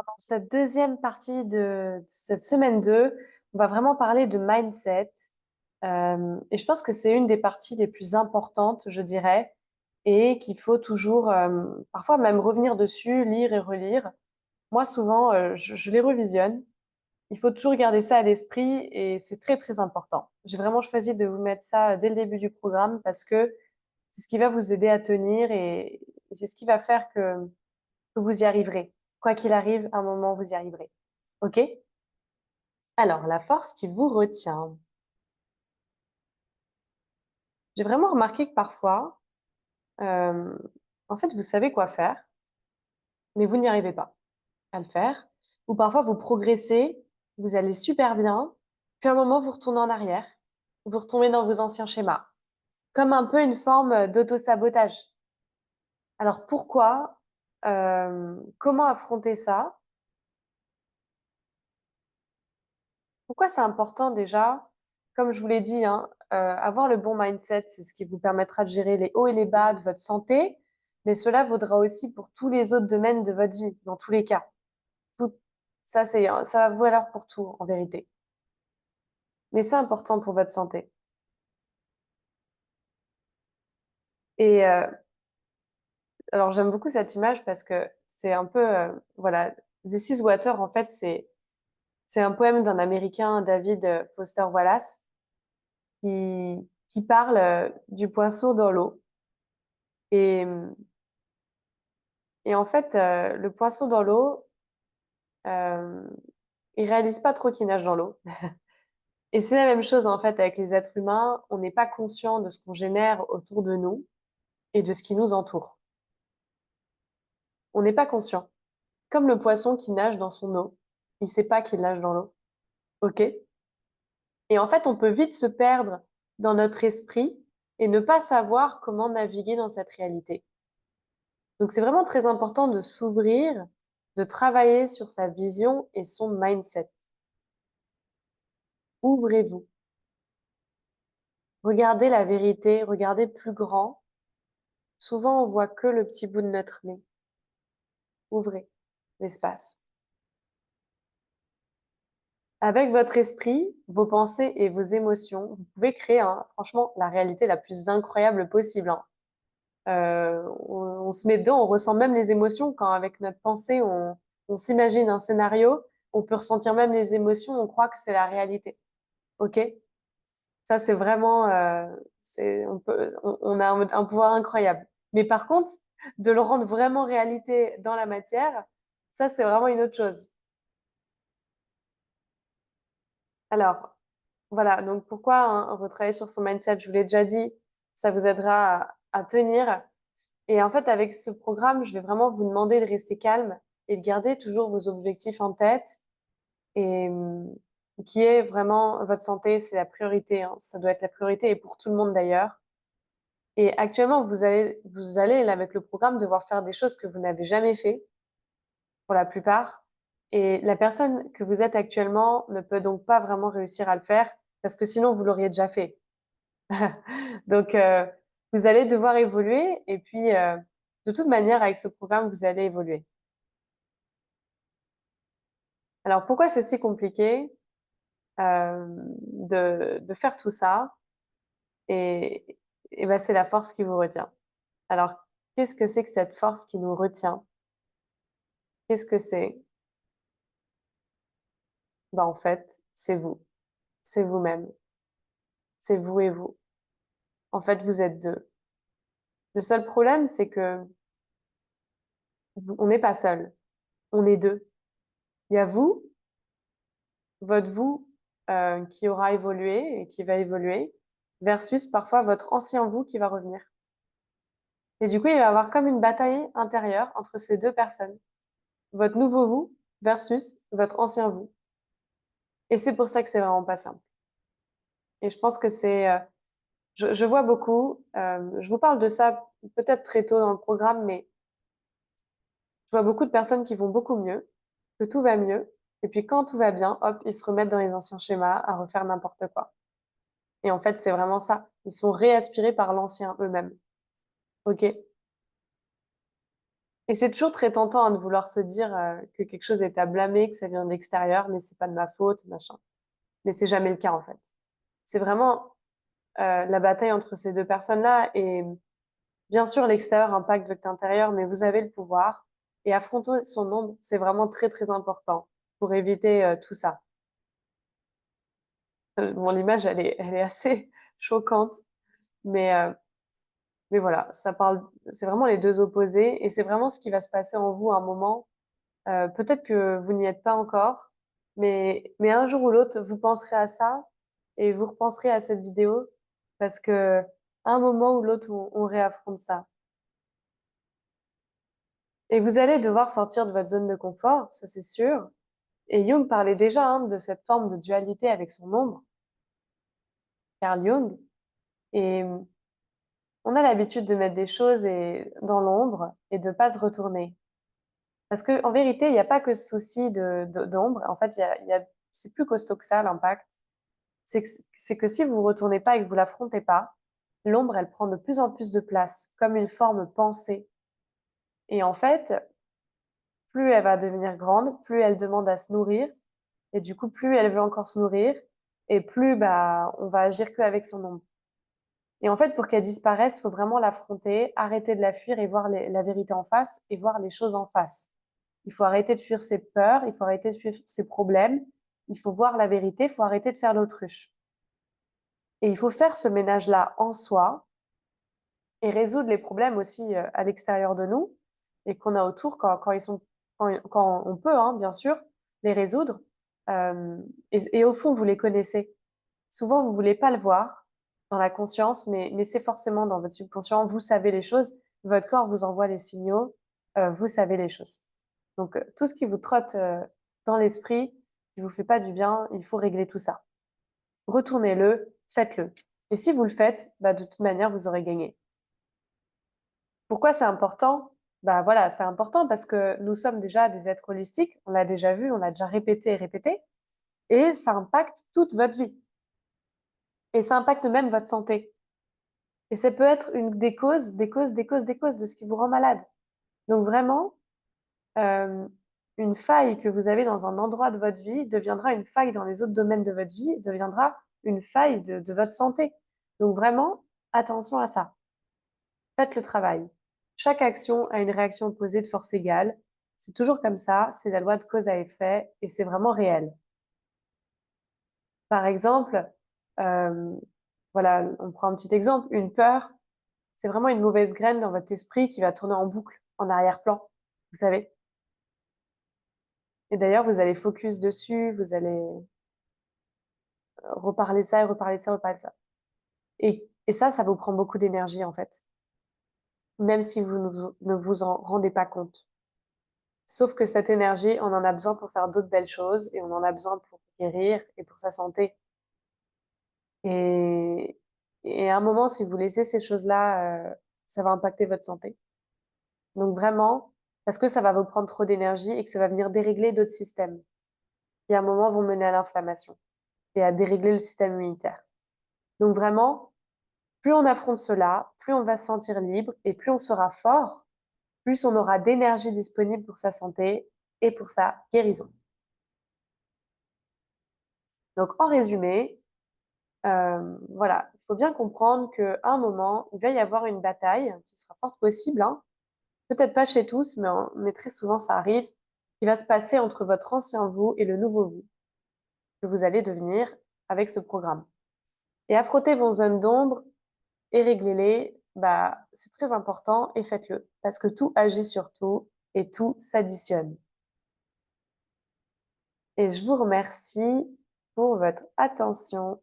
Dans cette deuxième partie de cette semaine 2, on va vraiment parler de mindset. Et je pense que c'est une des parties les plus importantes, je dirais, et qu'il faut toujours, parfois même revenir dessus, lire et relire. Moi, souvent, je les revisionne. Il faut toujours garder ça à l'esprit et c'est très, très important. J'ai vraiment choisi de vous mettre ça dès le début du programme parce que c'est ce qui va vous aider à tenir et c'est ce qui va faire que vous y arriverez. Quoi qu'il arrive, à un moment, vous y arriverez. OK? Alors, la force qui vous retient. J'ai vraiment remarqué que parfois, hem, en fait, vous savez quoi faire, mais vous n'y arrivez pas à le faire. Ou parfois, vous progressez, vous allez super bien, puis à un moment, vous retournez en arrière, vous retombez dans vos anciens schémas, comme un peu une forme, d'auto-sabotage. Alors pourquoi? Comment affronter ça? Pourquoi c'est important déjà? Comme je vous l'ai dit, hein, avoir le bon mindset, c'est ce qui vous permettra de gérer les hauts et les bas de votre santé, mais cela vaudra aussi pour tous les autres domaines de votre vie, dans tous les cas. Tout ça, ça va valoir pour tout, en vérité. Mais c'est important pour votre santé et alors j'aime beaucoup cette image parce que c'est un peu, voilà, This is Water, en fait, c'est un poème d'un Américain, David, Foster Wallace, qui parle, du poisson dans l'eau et et en fait, le poisson dans l'eau, hem, il réalise pas trop qu'il nage dans l'eau et c'est la même chose, en fait, avec les êtres humains. On n'est pas conscient de ce qu'on génère autour de nous et de ce qui nous entoure. On n'est pas conscient. Comme le poisson qui nage dans son eau, il sait pas qu'il nage dans l'eau, OK? Et en fait, on peut vite se perdre dans notre esprit et ne pas savoir comment naviguer dans cette réalité. Donc c'est vraiment très important de s'ouvrir, de travailler sur sa vision et son mindset. Ouvrez-vous. Regardez la vérité, regardez plus grand. Souvent, on voit que le petit bout de notre nez. Ouvrez l'espace. Avec votre esprit, vos pensées et vos émotions, vous pouvez créer, hein, franchement, la réalité la plus incroyable possible, hein. On se met dedans, on ressent même les émotions quand avec notre pensée, on s'imagine un scénario, on peut ressentir même les émotions, on croit que c'est la réalité. OK? Ça, c'est vraiment, on a un pouvoir incroyable. Mais par contre, de le rendre vraiment réalité dans la matière, ça, c'est vraiment une autre chose. Alors, voilà, donc pourquoi, hein, retravailler sur son mindset? Je vous l'ai déjà dit, ça vous aidera à tenir et en fait, avec ce programme, je vais vraiment vous demander de rester calme et de garder toujours vos objectifs en tête et qui est vraiment votre santé, c'est la priorité, hein. Ça doit être la priorité et pour tout le monde d'ailleurs. Et actuellement, vous allez là, avec le programme, devoir faire des choses que vous n'avez jamais fait, pour la plupart. Et la personne que vous êtes actuellement ne peut donc pas vraiment réussir à le faire, parce que sinon vous l'auriez déjà fait. Donc, vous allez devoir évoluer et puis, de toute manière, avec ce programme, vous allez évoluer. Alors pourquoi c'est si compliqué, de faire tout ça? Et et bah, c'est la force qui vous retient. Alors, qu'est-ce que c'est que cette force qui nous retient? Qu'est-ce que c'est? Bah, en fait, c'est vous. C'est vous-même. C'est vous et vous. En fait, vous êtes 2. Le seul problème, c'est que vous on n'est pas seul. On est 2. Il y a vous, votre vous, qui aura évolué et qui va évoluer versus parfois votre ancien vous qui va revenir. Et du coup, il va y avoir comme une bataille intérieure entre ces 2 personnes. Votre nouveau vous versus votre ancien vous. Et c'est pour ça que c'est vraiment pas simple. Et je pense que c'est, je vois beaucoup, je vous parle de ça peut-être très tôt dans le programme, mais je vois beaucoup de personnes qui vont beaucoup mieux, que tout va mieux, et puis quand tout va bien, hop, ils se remettent dans les anciens schémas à refaire n'importe quoi. Et en fait, c'est vraiment ça. Ils sont réaspirés par l'ancien eux-mêmes. OK? Et c'est toujours très tentant hein, de vouloir se dire que quelque chose est à blâmer, que ça vient de l'extérieur, mais c'est pas de ma faute, machin. Mais c'est jamais le cas en fait. C'est vraiment la bataille entre ces deux personnes-là. Et bien sûr, l'extérieur impacte votre intérieur, mais vous avez le pouvoir. Et affronter son ombre, c'est vraiment très très important pour éviter tout ça. Bon, l'image, elle est assez choquante, mais, euh, mais voilà, ça parle, c'est vraiment les deux opposés, et c'est vraiment ce qui va se passer en vous à un moment. Peut-être que vous n'y êtes pas encore, mais un jour ou l'autre, vous penserez à ça et vous repenserez à cette vidéo parce que à un moment ou l'autre, on réaffronte ça. Et vous allez devoir sortir de votre zone de confort, ça c'est sûr. Et Jung parlait déjà hein, de cette forme de dualité avec son ombre, Carl Jung. Et on a l'habitude de mettre des choses dans l'ombre et de pas se retourner. Parce que en vérité, il n'y a pas que ce souci d'ombre. En fait, c'est plus costaud que ça, l'impact. C'est que si vous ne retournez pas et que vous l'affrontez pas, l'ombre, elle prend de plus en plus de place, comme une forme pensée. Et en fait, plus elle va devenir grande, plus elle demande à se nourrir. Et du coup, plus elle veut encore se nourrir, et plus bah, on va agir qu'avec son ombre. Et en fait, pour qu'elle disparaisse, il faut vraiment l'affronter, arrêter de la fuir et voir la vérité en face et voir les choses en face. Il faut arrêter de fuir ses peurs, il faut arrêter de fuir ses problèmes, il faut voir la vérité, il faut arrêter de faire l'autruche. Et il faut faire ce ménage-là en soi et résoudre les problèmes aussi à l'extérieur de nous et qu'on a autour quand ils sont, quand on peut, hein, bien sûr, les résoudre. Euh, et au fond, vous les connaissez. Souvent, vous voulez pas le voir dans la conscience, mais c'est forcément dans votre subconscient. Vous savez les choses, votre corps vous envoie les signaux, vous savez les choses. Donc, tout ce qui vous trotte dans l'esprit, qui vous fait pas du bien, il faut régler tout ça. Retournez-le, faites-le. Et si vous le faites, bah, de toute manière, vous aurez gagné. Pourquoi c'est important? Bah voilà, c'est important parce que nous sommes déjà des êtres holistiques, on l'a déjà vu, on l'a déjà répété et répété, et ça impacte toute votre vie. Et ça impacte même votre santé. Et ça peut être une des causes de ce qui vous rend malade. Donc vraiment, euh, une faille que vous avez dans un endroit de votre vie deviendra une faille dans les autres domaines de votre vie, deviendra une faille de votre santé. Donc vraiment, attention à ça. Faites le travail. Chaque action a une réaction opposée de force égale. C'est toujours comme ça, c'est la loi de cause à effet et c'est vraiment réel. Par exemple, euh, voilà, on prend un petit exemple, une peur, c'est vraiment une mauvaise graine dans votre esprit qui va tourner en boucle, en arrière-plan, vous savez. Et d'ailleurs, vous allez focus dessus, vous allez reparler ça et reparler de ça, reparler de ça. Et ça vous prend beaucoup d'énergie en fait, même si vous ne vous en rendez pas compte. Sauf que cette énergie, on en a besoin pour faire d'autres belles choses et on en a besoin pour guérir et pour sa santé. Et, et à un moment, si vous laissez ces choses-là, ça va impacter votre santé. Donc vraiment, parce que ça va vous prendre trop d'énergie et que ça va venir dérégler d'autres systèmes qui à un moment vont mener à l'inflammation et à dérégler le système immunitaire. Donc vraiment, plus on affronte cela, plus on va se sentir libre et plus on sera fort, plus on aura d'énergie disponible pour sa santé et pour sa guérison. Donc en résumé, voilà, il faut bien comprendre qu'à un moment, il va y avoir une bataille qui sera fort possible, hein. Peut-être pas chez tous, mais très souvent ça arrive, qui va se passer entre votre ancien vous et le nouveau vous que vous allez devenir avec ce programme. Et affrontez vos zones d'ombre et réglez-les, bah, c'est très important et faites-le parce que tout agit sur tout et tout s'additionne. Et je vous remercie pour votre attention.